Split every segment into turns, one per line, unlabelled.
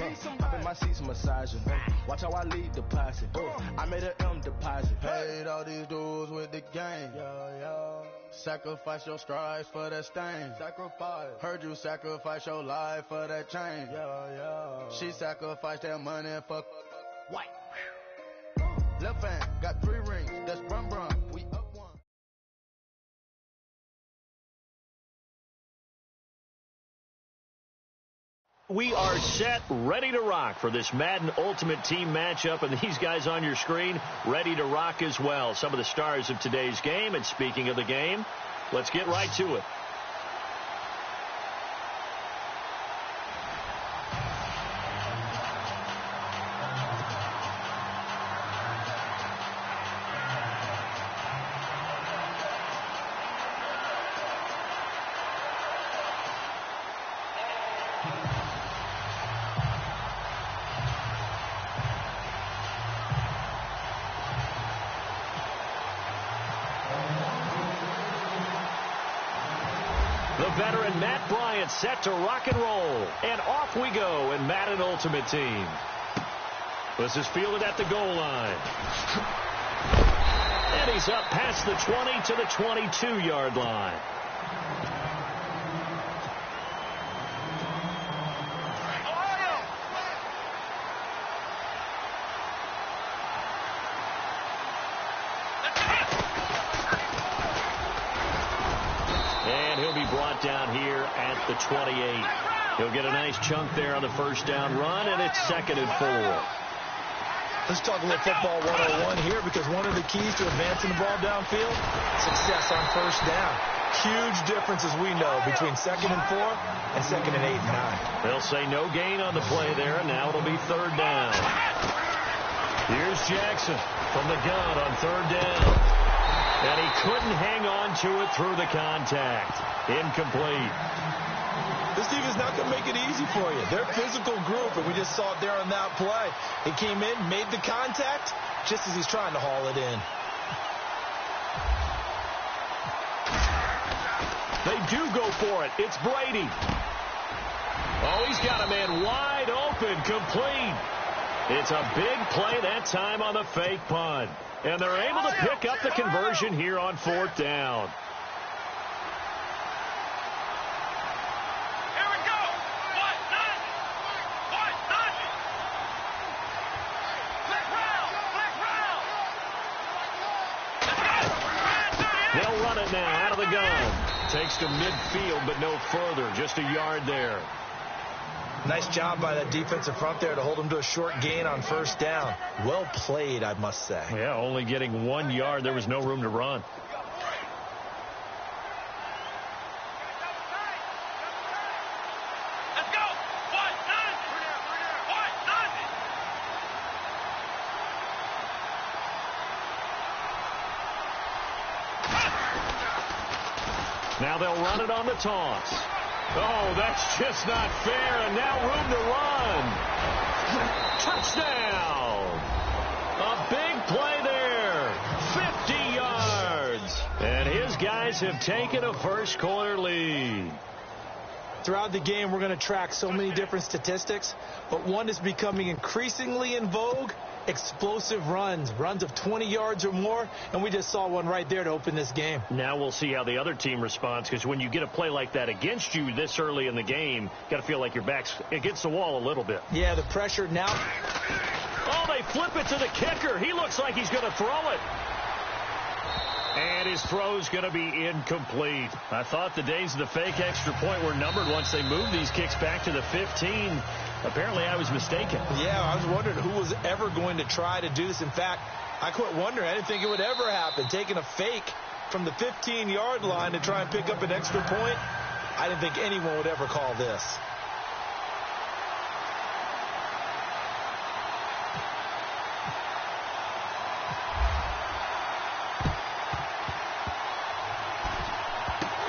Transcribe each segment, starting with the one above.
Hop in my seats massaging. Watch how I lead the posse. I made an M deposit. Paid all these dudes with the game. Sacrifice your strides for that stain. Sacrifice. Heard you sacrifice your life for that chain. She sacrificed that money for white. Left hand got 3 rings. That's brum brum. We up one.
We are set, ready to rock for this Madden Ultimate Team matchup, and these guys on your screen ready to rock as well. Some of the stars of today's game, and speaking of the game, let's get right to it. The veteran Matt Bryant set to rock and roll. And off we go in Madden Ultimate Team. This is fielded at the goal line. And he's up past the 20 to the 22-yard line. Brought down here at the 28. He'll get a nice chunk there on the first down run, and it's 2nd and 4.
Let's talk a little football 101 here, because one of the keys to advancing the ball downfield, success on first down. Huge difference, as we know, between 2nd and 4 and 2nd and 8 and 9.
They'll say no gain on the play there, and now it'll be 3rd down. Here's Jackson from the gun on 3rd down. And he couldn't hang on to it through the contact. Incomplete.
This team is not going to make it easy for you. They're a physical group, and we just saw it there on that play. He came in, made the contact, just as he's trying to haul it in.
They do go for it. It's Brady. Oh, he's got a man wide open, complete. It's a big play that time on the fake punt. And they're able to pick up the conversion here on 4th down.
Here we go.
They'll run it now out of the gun. Takes to midfield, but no further. Just a yard there.
Nice job by that defensive front there to hold him to a short gain on 1st down. Well played, I must say.
Yeah, only getting 1 yard. There was no room to run.
Let's go.
Now they'll run it on the toss. Oh, that's just not fair, and now room to run. Touchdown! A big play there. 50 yards. And his guys have taken a first-quarter lead.
Throughout the game, we're going to track so many different statistics, but one is becoming increasingly in vogue: explosive runs of 20 yards or more, and we just saw one right there to open this game.
Now we'll see how the other team responds, because when you get a play like that against you this early in the game, you got to feel like your back's against the wall a little bit.
Yeah, the pressure now.
Oh, they flip it to the kicker. He looks like he's going to throw it. And his throw's going to be incomplete. I thought the days of the fake extra point were numbered once they moved these kicks back to the 15. Apparently, I was mistaken.
Yeah, I was wondering who was ever going to try to do this. In fact, I quit wondering. I didn't think it would ever happen. Taking a fake from the 15-yard line to try and pick up an extra point, I didn't think anyone would ever call this.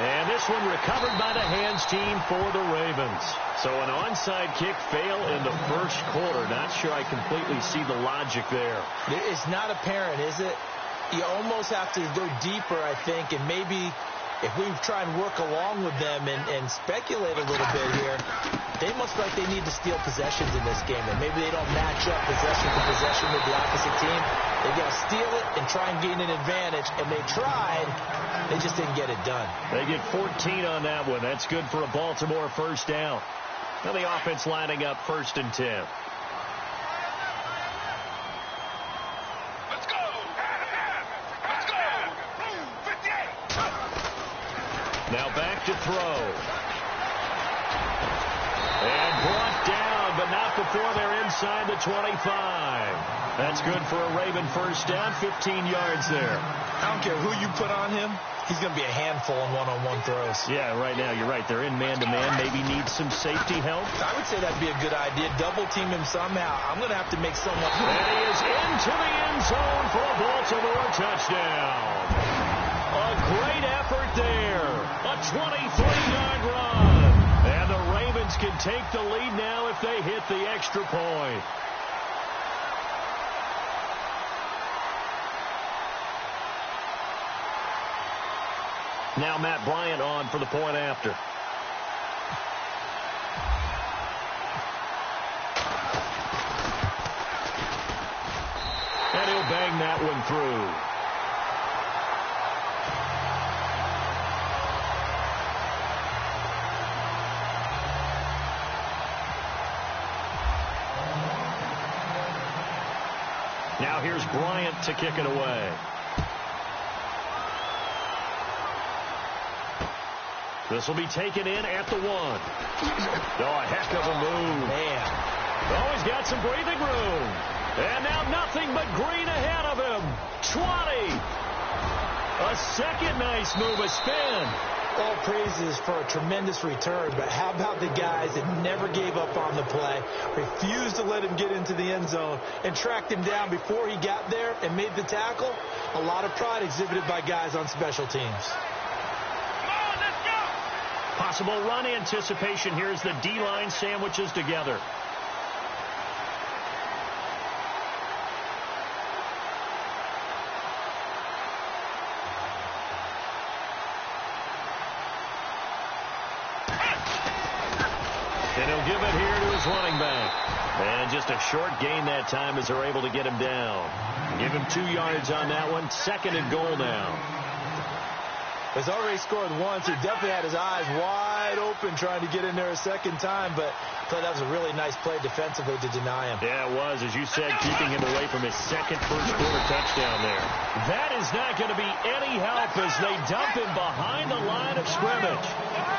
And this one recovered by the hands team for the Ravens. So an onside kick fail in the first quarter. Not sure I completely see the logic there.
It's not apparent, is it? You almost have to go deeper, I think, and maybe if we try and work along with them and speculate a little bit here, they must feel like they need to steal possessions in this game, and maybe they don't match up possession for possession with the opposite team. They got to steal it and try and gain an advantage, and they tried. They just didn't get it done.
They get 14 on that one. That's good for a Baltimore first down. Now the offense lining up 1st and 10.
Let's go! Let's go! 58!
Now back to throw. And brought down, but not before they're inside the 25. That's good for a Raven first down, 15 yards there.
I don't care who you put on him. He's going to be a handful in one-on-one throws.
Yeah, right now, you're right. They're in man-to-man. Maybe need some safety help.
I would say that'd be a good idea. Double team him somehow. I'm going to have to make someone.
And he is into the end zone for a Baltimore touchdown. A great effort there. A 23-yard run. And the Ravens can take the lead now if they hit the extra point. Now Matt Bryant on for the point after. And he'll bang that one through. Now here's Bryant to kick it away. This will be taken in at the 1. Oh, a heck of a move.
Man.
Oh, he's got some breathing room. And now nothing but green ahead of him. 20. A second nice move, a spin.
All praises for a tremendous return, but how about the guys that never gave up on the play, refused to let him get into the end zone, and tracked him down before he got there and made the tackle? A lot of pride exhibited by guys on special teams.
Possible run anticipation here as the D-line sandwiches together. And he'll give it here to his running back. And just a short gain that time as they're able to get him down. Give him 2 yards on that one. 2nd and goal now.
He's already scored once. He definitely had his eyes wide open trying to get in there a second time, but I thought that was a really nice play defensively to deny him.
Yeah, it was, as you said, keeping him away from his second first-quarter touchdown there. That is not going to be any help as they dump him behind the line of scrimmage.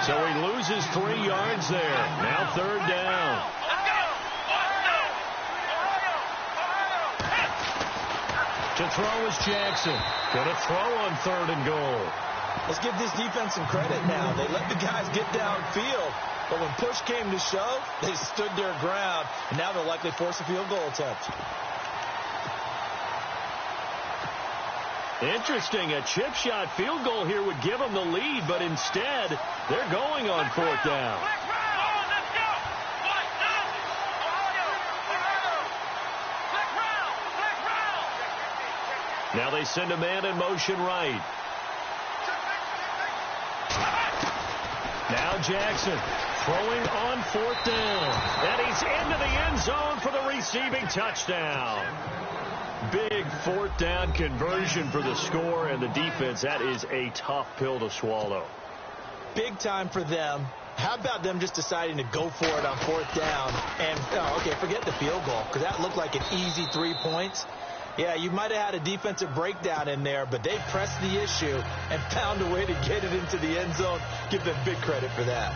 So he loses 3 yards there. Now 3rd down. To throw is Jackson. Going to throw on 3rd and goal.
Let's give this defense some credit now. They let the guys get downfield, but when push came to shove, they stood their ground, and now they'll likely force a field goal attempt.
Interesting. A chip shot field goal here would give them the lead, but instead, they're going on 4th down. Now they send a man in motion right. Now Jackson throwing on 4th down. And he's into the end zone for the receiving touchdown. Big 4th down conversion for the score and the defense. That is a tough pill to swallow.
Big time for them. How about them just deciding to go for it on 4th down? And, okay, forget the field goal, because that looked like an easy 3 points. Yeah, you might have had a defensive breakdown in there, but they pressed the issue and found a way to get it into the end zone. Give them big credit for that.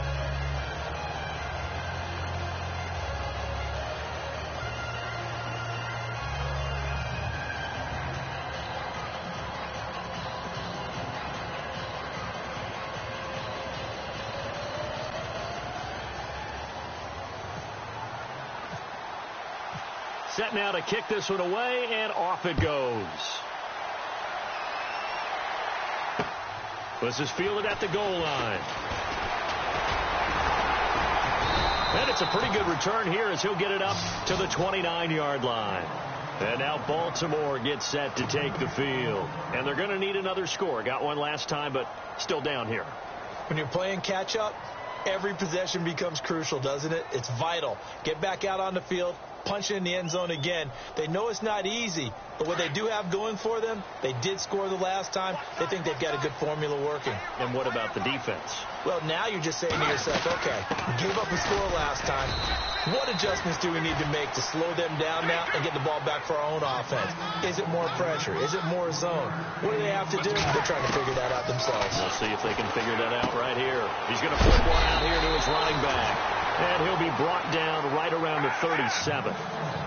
Set now to kick this one away, and off it goes. This is fielded at the goal line. And it's a pretty good return here as he'll get it up to the 29-yard line. And now Baltimore gets set to take the field. And they're going to need another score. Got one last time, but still down here.
When you're playing catch-up, Every possession becomes crucial, doesn't it? It's vital. Get back out on the field, punch it in the end zone again. They know it's not easy, but what they do have going for them, they did score the last time. They think they've got a good formula working.
And what about the defense?
Well, now you're just saying to yourself, okay, we gave up a score last time. What adjustments do we need to make to slow them down now and get the ball back for our own offense? Is it more pressure? Is it more zone? What do they have to do? They're trying to figure that out themselves.
We'll see if they can figure that out right here. He's going to flip one out here to his running back. And he'll be brought down right around the 37.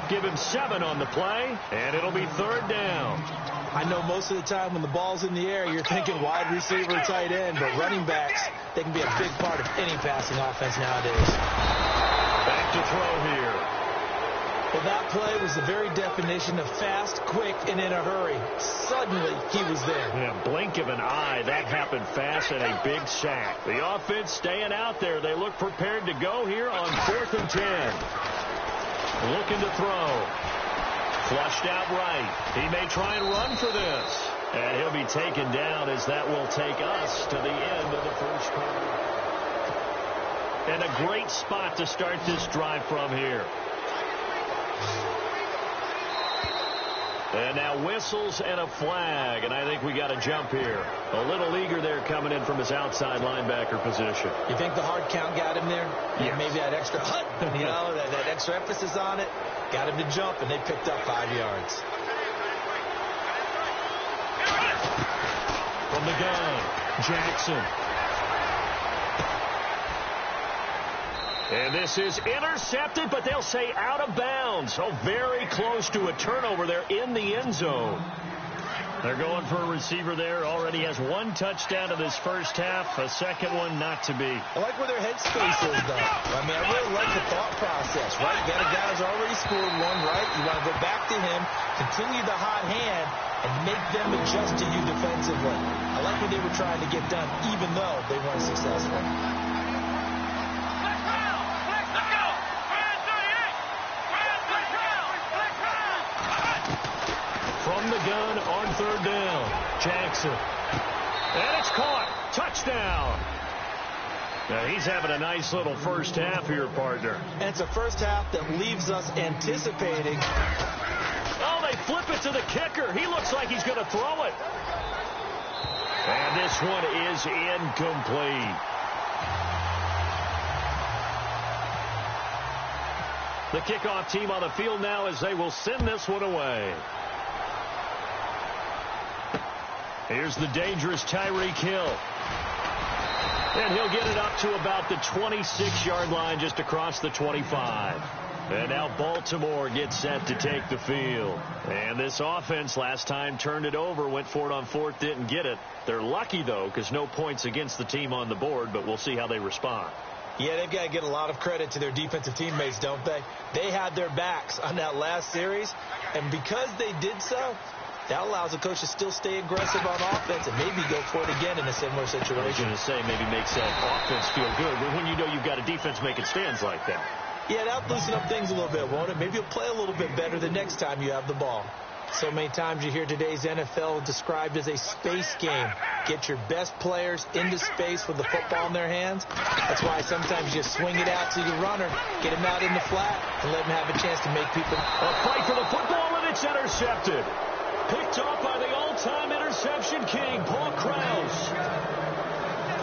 Give him 7 on the play, and it'll be 3rd down.
I know most of the time when the ball's in the air, you're thinking wide receiver, tight end, but running backs, they can be a big part of any passing offense nowadays.
Back to throw here.
Well, that play was the very definition of fast, quick, and in a hurry. Suddenly, he was there.
Yeah, blink of an eye. That happened fast and a big sack. The offense staying out there. They look prepared to go here on 4th and 10. Looking to throw. Flushed out right. He may try and run for this. And he'll be taken down as that will take us to the end of the first quarter. And a great spot to start this drive from here. And now whistles and a flag, and I think we got a jump here. A little eager there coming in from his outside linebacker position.
You think the hard count got him there?
Yes.
Maybe that extra that extra emphasis on it got him to jump, and they picked up 5 yards.
From the gun, Jackson. And this is intercepted, but they'll say out of bounds. So very close to a turnover there in the end zone. They're going for a receiver there. Already has 1 touchdown in this first half. A second one not to be.
I like where their headspace is, though. I mean, I really like the thought process, right? You got a guy who's already scored one, right? You want to go back to him, continue the hot hand, and make them adjust to you defensively. I like what they were trying to get done, even though they weren't successful.
From the gun on 3rd down, Jackson. And it's caught. Touchdown. Now he's having a nice little first half here, partner.
And it's a first half that leaves us anticipating.
Oh, they flip it to the kicker. He looks like he's going to throw it. And this one is incomplete. The kickoff team on the field now as they will send this one away. Here's the dangerous Tyreek Hill. And he'll get it up to about the 26-yard line just across the 25. And now Baltimore gets set to take the field. And this offense last time turned it over, went for it on 4th, didn't get it. They're lucky, though, because no points against the team on the board, but we'll see how they respond.
Yeah, they've got to get a lot of credit to their defensive teammates, don't they? They had their backs on that last series, and because they did so, that allows the coach to still stay aggressive on offense and maybe go for it again in a similar situation.
I was going to say maybe makes that offense feel good, but when you know you've got a defense making stands like that.
Yeah, that'll loosen up things a little bit, won't it? Maybe you'll play a little bit better the next time you have the ball. So many times you hear today's NFL described as a space game. Get your best players into space with the football in their hands. That's why sometimes you swing it out to your runner, get him out in the flat, and let him have a chance to make people.
A fight for the football, and it's intercepted. Picked off by the all-time interception king, Paul Krause.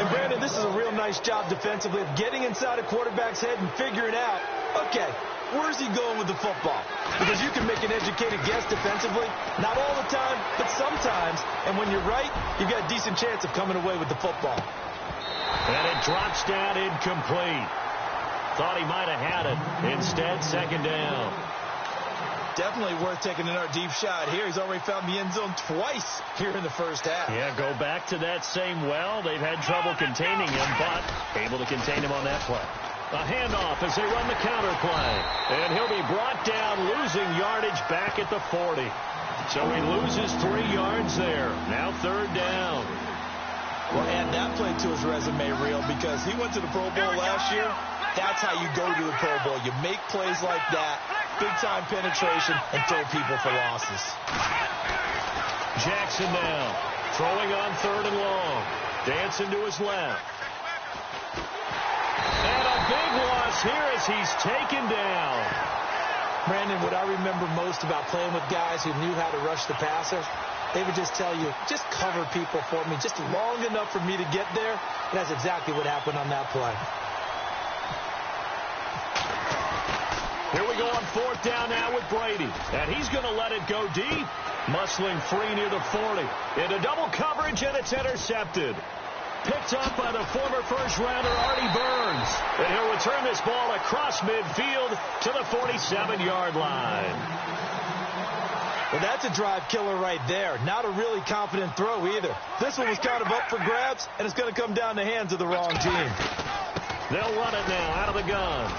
And Brandon, this is a real nice job defensively of getting inside a quarterback's head and figuring out, okay, where's he going with the football? Because you can make an educated guess defensively, not all the time, but sometimes. And when you're right, you've got a decent chance of coming away with the football.
And it drops down incomplete. Thought he might have had it. Instead, 2nd down.
Definitely worth taking another deep shot here. He's already found the end zone twice here in the first half.
Yeah, go back to that same well. They've had trouble containing him, but able to contain him on that play. A handoff as they run the counter play. And he'll be brought down, losing yardage back at the 40. So he loses 3 yards there. Now 3rd down.
Well, add that play to his resume reel because he went to the Pro Bowl last year. That's how you go to the Pro Bowl. You make plays like that, big-time penetration, and throw people for losses.
Jackson now, throwing on 3rd and long. Dancing to his left. big loss here as he's taken down.
Brandon, what I remember most about playing with guys who knew how to rush the passer, they would just tell you, just cover people for me, just long enough for me to get there. And that's exactly what happened on that play.
Here we go on 4th down now with Brady. And he's going to let it go deep. Muscling free near the 40. Into double coverage, and it's intercepted. Picked up by the former first-rounder Artie Burns. And he'll return this ball across midfield to the 47-yard line.
Well, that's a drive killer right there. Not a really confident throw either. This one was kind of up for grabs, and it's going to come down the hands of the wrong team.
They'll run it now out of the gun.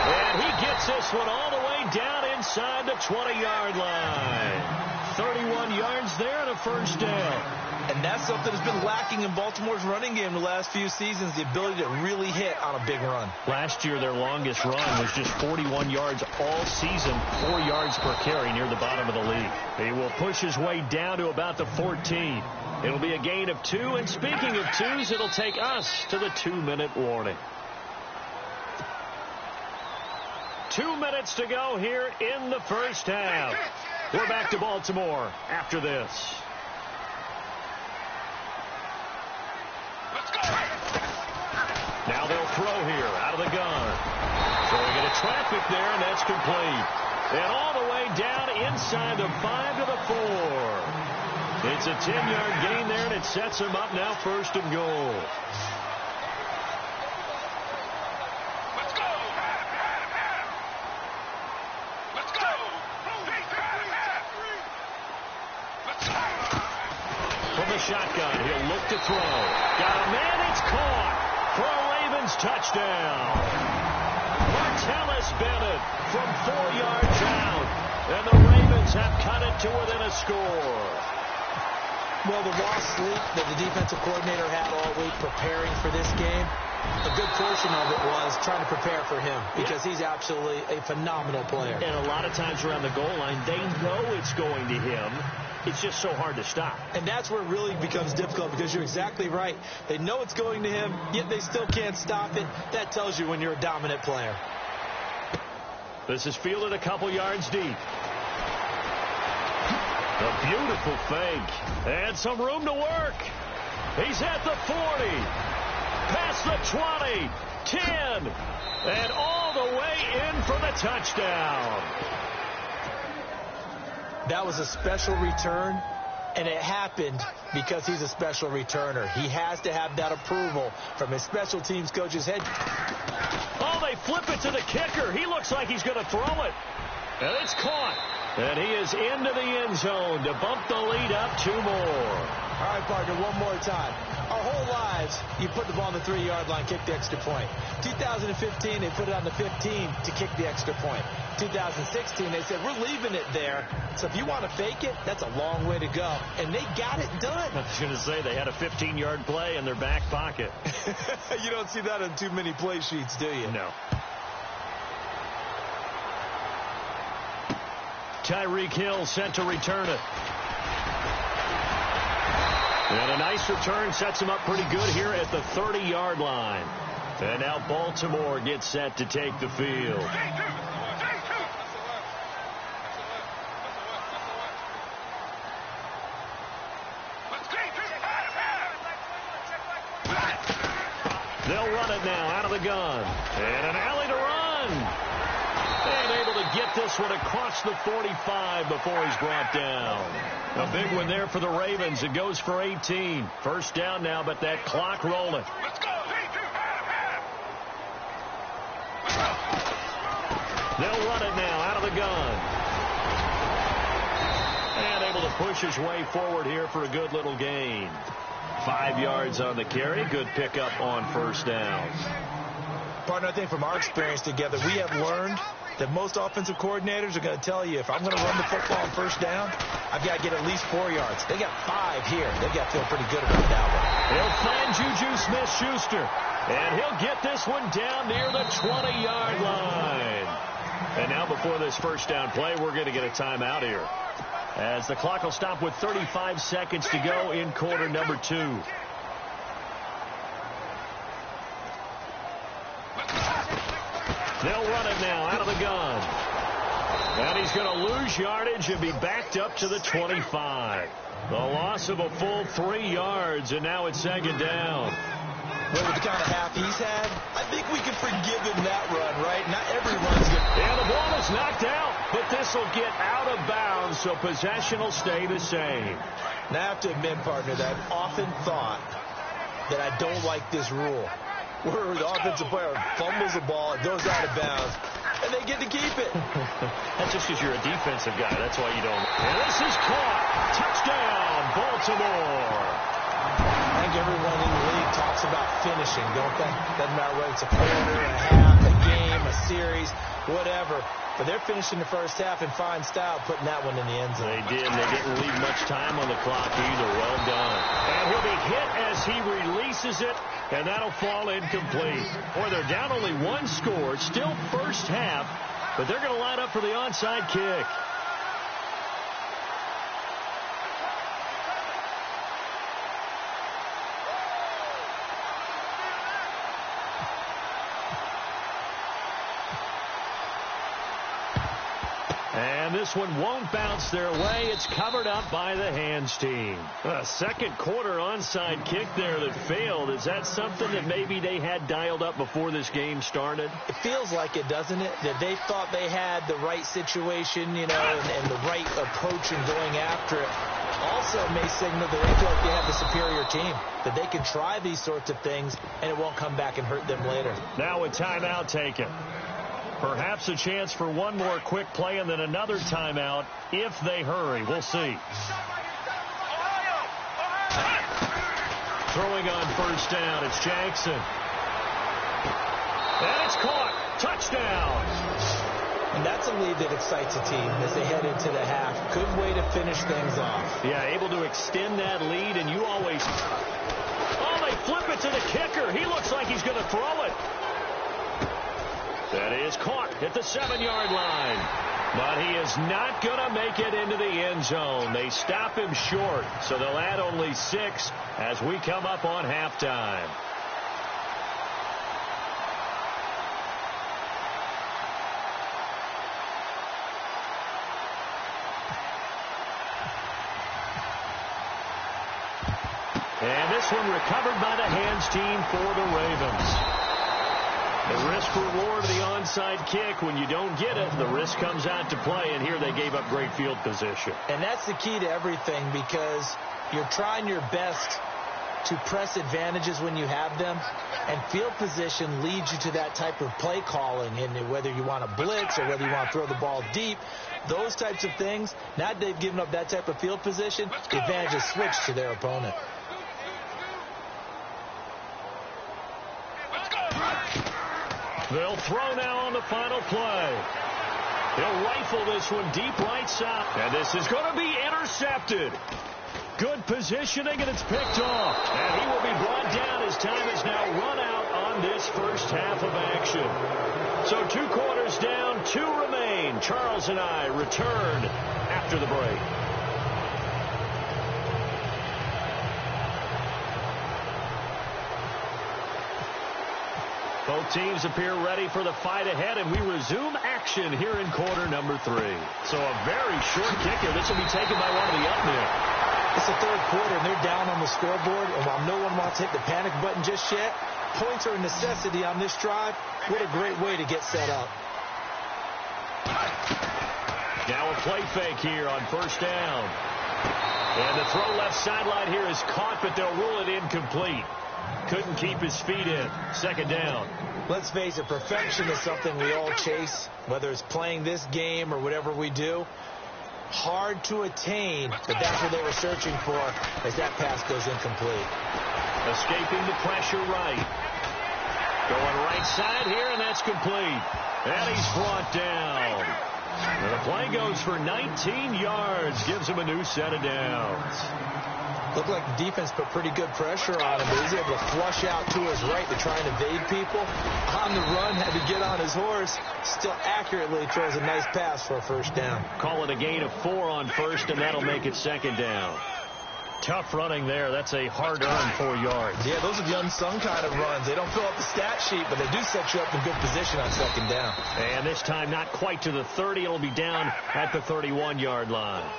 And he gets this one all the way down inside the 20-yard line. 31 yards there and a first down.
And that's something that's been lacking in Baltimore's running game the last few seasons, the ability to really hit on a big run.
Last year, their longest run was just 41 yards all season, 4 yards per carry near the bottom of the league. He will push his way down to about the 14. It'll be a gain of 2, and speaking of 2s, it'll take us to the 2-minute warning. 2 minutes to go here in the first half. We're back to Baltimore after this.
Let's go.
Now they'll throw here out of the gun. Throwing into traffic there, and that's complete. And all the way down inside the 5 to the 4. It's a 10-yard gain there, and it sets him up now 1st and goal. Shotgun, he'll look to throw. Got a man, it's caught for a Ravens touchdown. Martellus Bennett from 4 yards out, and the Ravens have cut it to within a score.
Well, the raw sleep that the defensive coordinator had all week preparing for this game, a good portion of it was trying to prepare for him because he's absolutely a phenomenal player.
And a lot of times around the goal line, they know it's going to him. It's just so hard to stop.
And that's where it really becomes difficult because you're exactly right. They know it's going to him, yet they still can't stop it. That tells you when you're a dominant player.
This is fielded a couple yards deep. A beautiful fake. And some room to work. He's at the 40. Past the 20. 10. And all the way in for the touchdown.
That was a special return, and it happened because he's a special returner. He has to have that approval from his special teams coach's head.
Oh, they flip it to the kicker. He looks like he's going to throw it. And it's caught. And he is into the end zone to bump the lead up 2 more.
All right, partner, one more time. Our whole lives, you put the ball on the 3-yard line, kick the extra point. 2015, they put it on the 15 to kick the extra point. 2016, they said, we're leaving it there. So if you want to fake it, that's a long way to go. And they got it done.
I was going to say they had a 15-yard play in their back pocket.
You don't see that on too many play sheets, do you?
No. Tyreek Hill sent to return it. And a nice return sets him up pretty good here at the 30-yard line. And now Baltimore gets set to take the field. They'll run it now out of the gun. And an alley to run. And able to get this one across the 45 before he's brought down. A big one there for the Ravens. It goes for 18. First down now, but that clock rolling.
Let's go.
They'll run it now out of the gun. And able to push his way forward here for a good little gain. 5 yards on the carry. Good pickup on first down.
Partner, I think from our experience together, we have learned that most offensive coordinators are going to tell you, if I'm going to run the football on first down, I've got to get at least 4 yards. They got 5 here. They've got to feel pretty good about that one.
He'll find Juju Smith-Schuster. And he'll get this one down near the 20-yard line. And now before this first down play, we're going to get a timeout here, as the clock will stop with 35 seconds to go in quarter number 2. They'll run it now out of the gun. And he's going to lose yardage and be backed up to the 25. The loss of a full 3 yards, and now it's second down.
Well, with the kind of half he's had, I think we can forgive him that run, right? Not every run's good.
And the ball is knocked out, but this will get out of bounds, so possession will stay the same.
Now, I have to admit, partner, that I've often thought that I don't like this rule, where the offensive player fumbles the ball, it goes out of bounds, and they get to keep it.
That's just because you're a defensive guy. That's why you don't. And this is caught. Touchdown, Baltimore.
I think everyone in the league talks about finishing, don't they? Doesn't matter whether it's a quarter, a half, a game, a series, whatever. But they're finishing the first half in fine style, putting that one in the end zone.
They did. They didn't leave much time on the clock either. Well done. And he'll be hit as he releases it, and that'll fall incomplete. Boy, they're down only 1 score. Still first half, but they're going to line up for the onside kick. And this one won't bounce their way. It's covered up by the hands team. A second quarter onside kick there that failed. Is that something that maybe they had dialed up before this game started?
It feels like it, doesn't it? That they thought they had the right situation, you know, and the right approach in going after it. Also may signal that they feel like they have the superior team, that they can try these sorts of things and it won't come back and hurt them later.
Now a timeout taken. Perhaps a chance for one more quick play and then another timeout if they hurry. We'll see. Throwing on first down, it's Jackson. And it's caught. Touchdown.
And that's a lead that excites a team as they head into the half. Good way to finish things off.
Yeah, able to extend that lead, and you always... Oh, they flip it to the kicker. He looks like he's going to throw it. That is caught at the 7-yard line. But he is not going to make it into the end zone. They stop him short, so they'll add only 6 as we come up on halftime. And this one recovered by the hands team for the Ravens. The risk-reward of the onside kick, when you don't get it, the risk comes out to play, and here they gave up great field position.
And that's the key to everything, because you're trying your best to press advantages when you have them, and field position leads you to that type of play calling, and whether you want to blitz or whether you want to throw the ball deep, those types of things, now that they've given up that type of field position, the advantage is switched to their opponent.
They'll throw now on the final play. He'll rifle this one deep right side. And this is going to be intercepted. Good positioning, and it's picked off. And he will be brought down as time is now run out on this first half of action. So 2 quarters down, 2 remain. Charles and I return after the break. Both teams appear ready for the fight ahead, and we resume action here in quarter number 3. So a very short kicker. This will be taken by one of the up men.
It's the third quarter, and they're down on the scoreboard, and while no one wants to hit the panic button just yet, points are a necessity on this drive. What a great way to get set up.
Now a play fake here on first down. And the throw left sideline here is caught, but they'll rule it incomplete. Couldn't keep his feet in. Second down.
Let's face it, perfection is something we all chase, whether it's playing this game or whatever we do. Hard to attain, but that's what they were searching for as that pass goes incomplete.
Escaping the pressure right. Going right side here, and that's complete. And he's brought down. And the play goes for 19 yards. Gives him a new set of downs.
Looked like the defense put pretty good pressure on him, but he's able to flush out to his right to try and evade people. On the run, had to get on his horse. Still accurately throws a nice pass for a first down.
Call it a gain of 4 on first, and that'll make it second down. Tough running there. That's a hard-earned 4 yards.
Yeah, those are the unsung kind of runs. They don't fill up the stat sheet, but they do set you up in good position on second down.
And this time not quite to the 30. It'll be down at the 31-yard line.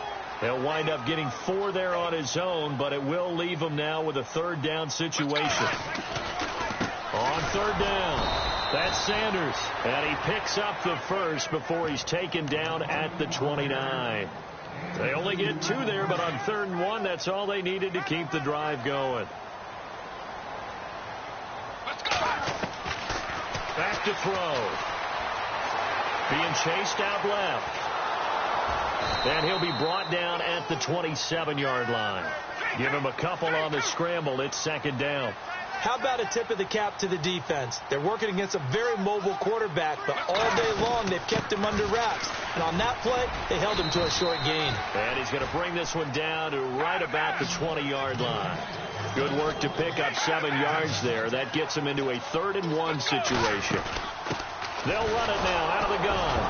They'll wind up getting 4 there on his own, but it will leave him now with a third down situation. On third down, that's Sanders. And he picks up the first before he's taken down at the 29. They only get 2 there, but on 3rd and 1, that's all they needed to keep the drive going.
Let's go.
Back to throw. Being chased out left. And he'll be brought down at the 27-yard line. Give him a couple on the scramble. It's second down.
How about a tip of the cap to the defense? They're working against a very mobile quarterback, but all day long they've kept him under wraps. And on that play, they held him to a short gain.
And he's going to bring this one down to right about the 20-yard line. Good work to pick up 7 yards there. That gets him into a 3rd and 1 situation. They'll run it now out of the gun.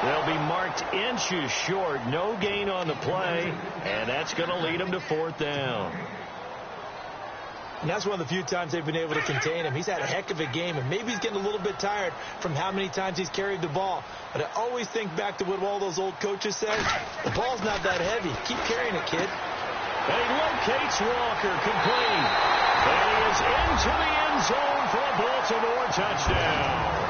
They'll be marked inches short. No gain on the play, and that's going to lead them to 4th down.
And that's one of the few times they've been able to contain him. He's had a heck of a game, and maybe he's getting a little bit tired from how many times he's carried the ball. But I always think back to what all those old coaches say. The ball's not that heavy. Keep carrying it, kid.
And he locates Walker, complete. And he is into the end zone for a Baltimore touchdown.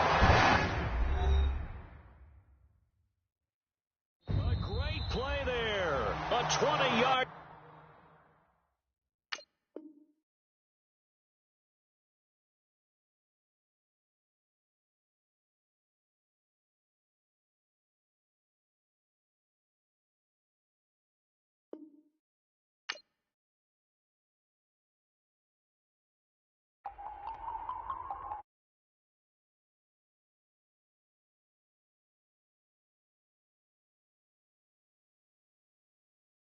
A great play there. A 20-yard.